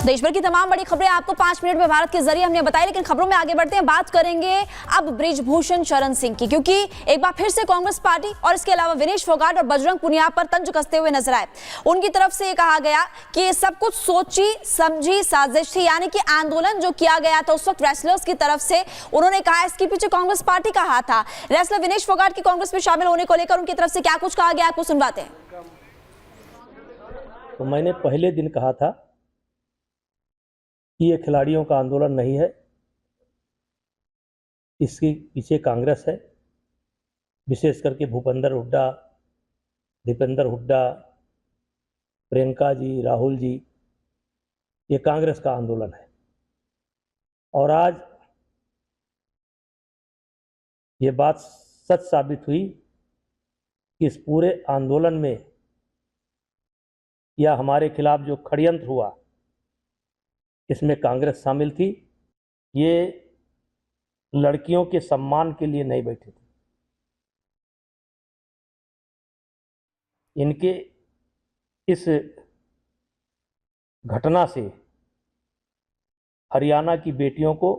देश भर की तमाम बड़ी खबरें आपको 5 मिनट में भारत के जरिए हमने बताई, लेकिन खबरों में आगे बढ़ते हैं। बात करेंगे अब बृजभूषण शरण सिंह की, क्योंकि एक बार फिर से कांग्रेस पार्टी और इसके अलावा विनेश फोगाट और बजरंग पुनिया पर तंज कसते हुए नजर आए। उनकी तरफ से कहा गया कि ये सब कुछ सोची समझी साजिश थी, यानी कि आंदोलन जो किया गया था उस वक्त रेसलर्स की तरफ से, उन्होंने कहा इसके पीछे कांग्रेस पार्टी का हाथ था। रेसलर विनेश फोगाट की कांग्रेस में शामिल होने को लेकर उनकी तरफ से क्या कुछ कहा गया, आपको सुनवाते हैं। तो मैंने पहले दिन कहा था कि ये खिलाड़ियों का आंदोलन नहीं है, इसके पीछे कांग्रेस है। विशेष करके भूपेंद्र हुड्डा, दीपेंद्र हुड्डा, प्रियंका जी, राहुल जी, ये कांग्रेस का आंदोलन है। और आज ये बात सच साबित हुई कि इस पूरे आंदोलन में या हमारे खिलाफ जो षड्यंत्र हुआ इसमें कांग्रेस शामिल थी। ये लड़कियों के सम्मान के लिए नहीं बैठे थे। इनके इस घटना से हरियाणा की बेटियों को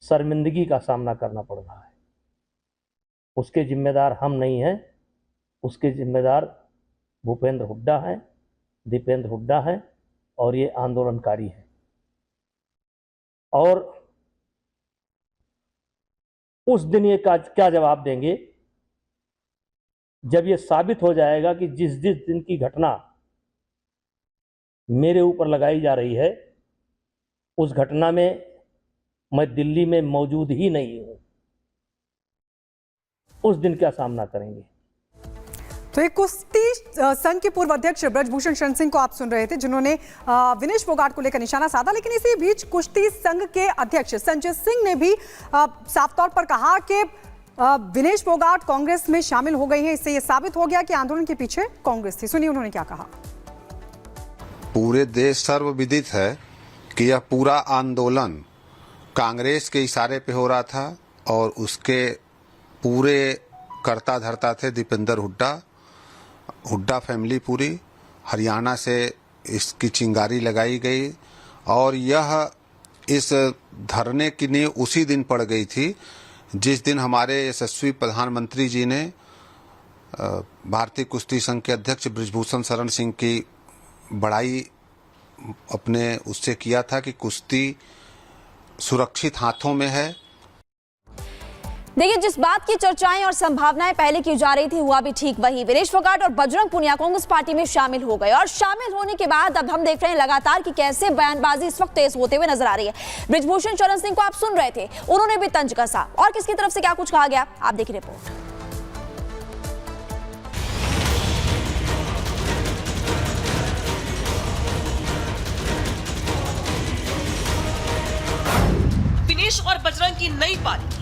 शर्मिंदगी का सामना करना पड़ रहा है। उसके जिम्मेदार हम नहीं हैं, उसके जिम्मेदार भूपेंद्र हुड्डा हैं, दीपेंद्र हुड्डा हैं और ये आंदोलनकारी हैं। और उस दिन ये क्या जवाब देंगे जब ये साबित हो जाएगा कि जिस दिन की घटना मेरे ऊपर लगाई जा रही है उस घटना में मैं दिल्ली में मौजूद ही नहीं हूं। उस दिन क्या सामना करेंगे। तो एक कुश्ती संघ के पूर्व अध्यक्ष बृजभूषण शरण सिंह को आप सुन रहे थे, जिन्होंने विनेश फोगाट को लेकर निशाना साधा। लेकिन इसी बीच कुश्ती संघ के अध्यक्ष संजय सिंह ने भी साफ तौर पर कहा कि विनेश फोगाट कांग्रेस में शामिल हो गई हैं, इससे यह साबित हो गया कि आंदोलन के पीछे कांग्रेस थी। सुनिए उन्होंने क्या कहा। पूरे देश सर्वविदित है कि यह पूरा आंदोलन कांग्रेस के इशारे पे हो रहा था और उसके पूरे कर्ता धर्ता थे दीपेंद्र हुड्डा फैमिली पूरी। हरियाणा से इसकी चिंगारी लगाई गई और यह इस धरने की नींव उसी दिन पड़ गई थी जिस दिन हमारे यशस्वी प्रधानमंत्री जी ने भारतीय कुश्ती संघ के अध्यक्ष बृजभूषण शरण सिंह की बड़ाई अपने उससे किया था कि कुश्ती सुरक्षित हाथों में है। देखिए, जिस बात की चर्चाएं और संभावनाएं पहले की जा रही थी हुआ भी ठीक वही। विनेश फोगाट और बजरंग पुनिया कांग्रेस पार्टी में शामिल हो गए और शामिल होने के बाद अब हम देख रहे हैं लगातार कि कैसे बयानबाजी इस वक्त तेज होते हुए नजर आ रही है। बृजभूषण शरण सिंह को आप सुन रहे थे, उन्होंने भी तंज कसा और किसकी तरफ से क्या कुछ कहा गया, आप देखिए रिपोर्ट। विनेश और बजरंग की नई पारी,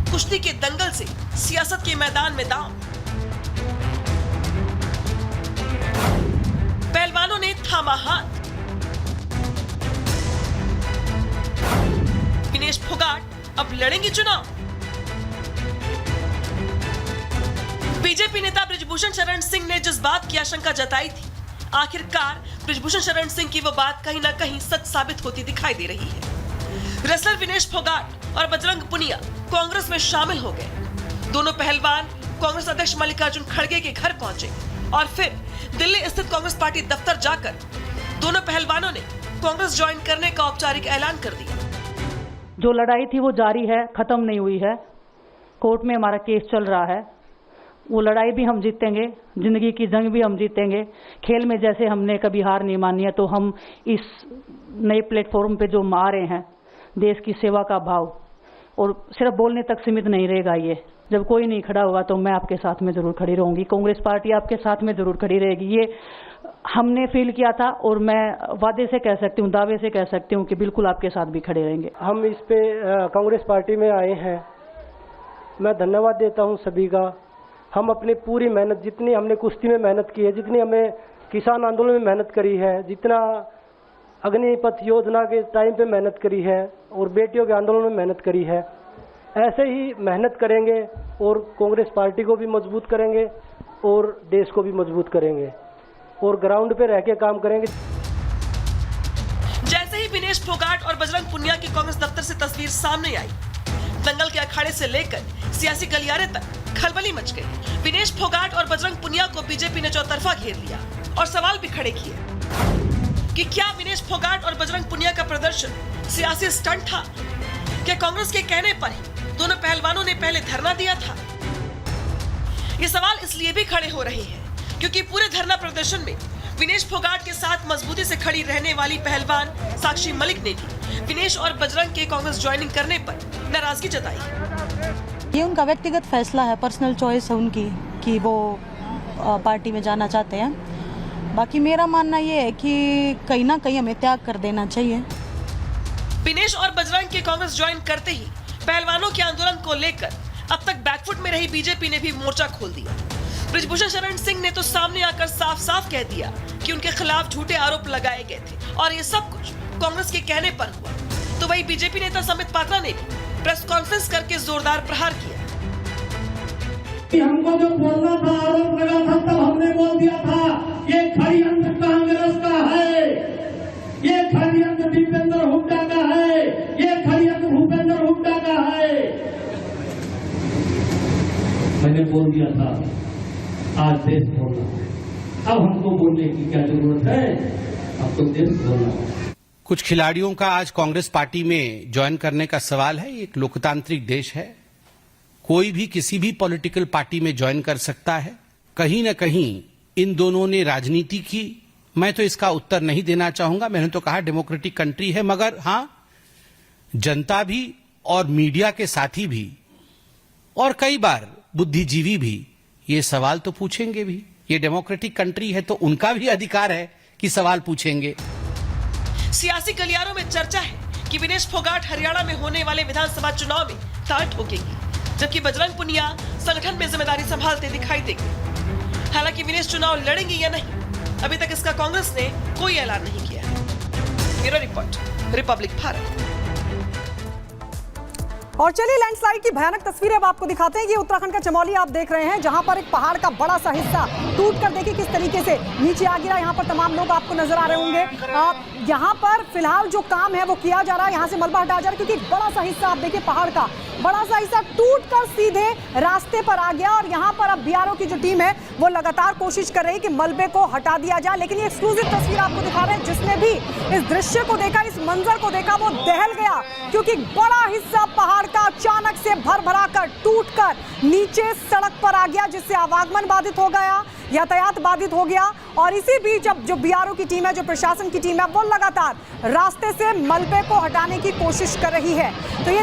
कुश्ती के दंगल से सियासत के मैदान में दांव। पहलवानों ने थामा हाथ। विनेश फोगाट अब लड़ेंगे चुनाव। बीजेपी नेता बृजभूषण शरण सिंह ने जिस बात की आशंका जताई थी, आखिरकार बृजभूषण शरण सिंह की वो बात कहीं ना कहीं सच साबित होती दिखाई दे रही है। रेसलर विनेश फोगाट और बजरंग पुनिया कांग्रेस में शामिल हो गए। दोनों पहलवान कांग्रेस अध्यक्ष मल्लिकार्जुन खड़गे के घर पहुंचे और फिर दिल्ली स्थित कांग्रेस पार्टी दफ्तर जाकर दोनों पहलवानों ने कांग्रेस ज्वाइन करने का औपचारिक ऐलान कर दिया। जो लड़ाई थी वो जारी है, खत्म नहीं हुई है। कोर्ट में हमारा केस चल रहा है, वो लड़ाई भी हम जीतेंगे, जिंदगी की जंग भी हम जीतेंगे। खेल में जैसे हमने कभी हार नहीं मानी है, तो हम इस नए प्लेटफॉर्म पे जो आ रहे हैं, देश की सेवा का भाव और सिर्फ बोलने तक सीमित नहीं रहेगा। ये जब कोई नहीं खड़ा होगा तो मैं आपके साथ में जरूर खड़ी रहूंगी, कांग्रेस पार्टी आपके साथ में जरूर खड़ी रहेगी। ये हमने फील किया था और मैं वादे से कह सकती हूँ, दावे से कह सकती हूँ कि बिल्कुल आपके साथ भी खड़े रहेंगे। हम इस पे कांग्रेस पार्टी में आए हैं, मैं धन्यवाद देता हूँ सभी का। हम अपनी पूरी मेहनत, जितनी हमने कुश्ती में मेहनत की है, जितनी हमें किसान आंदोलन में मेहनत करी है, जितना अग्निपथ योजना के टाइम पे मेहनत करी है और बेटियों के आंदोलन में मेहनत करी है, ऐसे ही मेहनत करेंगे और कांग्रेस पार्टी को भी मजबूत करेंगे और देश को भी मजबूत करेंगे। और ग्राउंड पे रह के काम करेंगे। जैसे ही विनेश फोगाट और बजरंग पुनिया की कांग्रेस दफ्तर से तस्वीर सामने आई, दंगल के अखाड़े से लेकर सियासी गलियारे तक खलबली मच गई। विनेश फोगाट और बजरंग पुनिया को बीजेपी ने चौतरफा घेर लिया और सवाल भी खड़े किए कि क्या विनेश फोगाट और बजरंग पुनिया का प्रदर्शन सियासी स्टंट था? क्या कांग्रेस के कहने पर ही दोनों पहलवानों ने पहले धरना दिया था? ये सवाल इसलिए भी खड़े हो रहे हैं क्योंकि पूरे धरना प्रदर्शन में विनेश फोगाट के साथ मजबूती से खड़ी रहने वाली पहलवान साक्षी मलिक ने भी विनेश और बजरंग के कांग्रेस ज्वाइनिंग करने पर नाराजगी जताई। ये उनका व्यक्तिगत फैसला है, पर्सनल चॉइस है उनकी कि वो पार्टी में जाना चाहते हैं। बाकी मेरा मानना ये है कि कहीं ना कहीं हमें त्याग कर देना चाहिए। विनेश और बजरंग के कांग्रेस ज्वाइन करते ही पहलवानों के आंदोलन को लेकर अब तक बैकफुट में रही बीजेपी ने भी मोर्चा खोल दिया। बृजभूषण शरण सिंह ने तो सामने आकर साफ साफ कह दिया कि उनके खिलाफ झूठे आरोप लगाए गए थे और ये सब कुछ कांग्रेस के कहने पर हुआ। तो वही बीजेपी नेता संबित पात्रा ने भी प्रेस कॉन्फ्रेंस करके जोरदार प्रहार किया। हमको जो बोलना था, आरोप लगा था, तब हमने बोल दिया था ये षड्यंत्र कांग्रेस का है, ये षड्यंत्र दीपेंद्र हुड्डा का है, ये षड्यंत्र भूपेंद्र हुड्डा का है। मैंने बोल दिया था, आज देश बोलना है। अब हमको बोलने की क्या जरूरत है? अब तो देश बोलना है। कुछ खिलाड़ियों का आज कांग्रेस पार्टी में ज्वाइन करने का सवाल है। एक लोकतांत्रिक देश है, कोई भी किसी भी पॉलिटिकल पार्टी में ज्वाइन कर सकता है। कहीं न कहीं इन दोनों ने राजनीति की। मैं तो इसका उत्तर नहीं देना चाहूंगा। मैंने तो कहा डेमोक्रेटिक कंट्री है, मगर हां, जनता भी और मीडिया के साथी भी और कई बार बुद्धिजीवी भी ये सवाल तो पूछेंगे भी। ये डेमोक्रेटिक कंट्री है तो उनका भी अधिकार है कि सवाल पूछेंगे। सियासी गलियारों में चर्चा है कि विनेश फोगाट हरियाणा में होने वाले विधानसभा चुनाव में ताल ठोकेंगी, जबकि बजरंग पुनिया संगठन में जिम्मेदारी संभालते दिखाई देंगे। हालांकि विनेश चुनाव लड़ेंगे या नहीं, अभी तक इसका कांग्रेस ने कोई ऐलान नहीं किया है। Bureau report, Republic Bharat. और चलिए लैंडस्लाइड की भयानक तस्वीरें अब आपको दिखाते हैं। ये उत्तराखंड का चमोली आप देख रहे हैं, जहां पर एक पहाड़ का बड़ा सा हिस्सा टूट कर देखिए किस तरीके से नीचे आ गिरा। यहाँ पर तमाम लोग आपको नजर आ रहे होंगे। यहाँ पर फिलहाल जो काम है वो किया जा रहा है, यहाँ से मलबा हटाया जा रहा है, क्योंकि एक बड़ा सा हिस्सा आप देखिए पहाड़ का बड़ा सा हिस्सा टूट कर सीधे रास्ते पर आ गया। और यहाँ पर अब बीआरओ की जो टीम है वो लगातार कोशिश कर रही है कि मलबे को हटा दिया जाए। लेकिन ये एक्सक्लूसिव तस्वीर आपको दिखा रहे हैं, जिसने भी इस दृश्य को देखा, इस मंजर को देखा, वो दहल गया, क्योंकि बड़ा हिस्सा पहाड़ का अचानक से भर-भरा कर टूट कर नीचे सड़क पर आ गया, जिससे आवागमन बाधित हो गया, यातायात बाधित हो गया। और इसी बीच अब जो बीआरओ की टीम है, जो प्रशासन की टीम है, वो लगातार रास्ते से मलबे को हटाने की कोशिश कर रही है। तो ये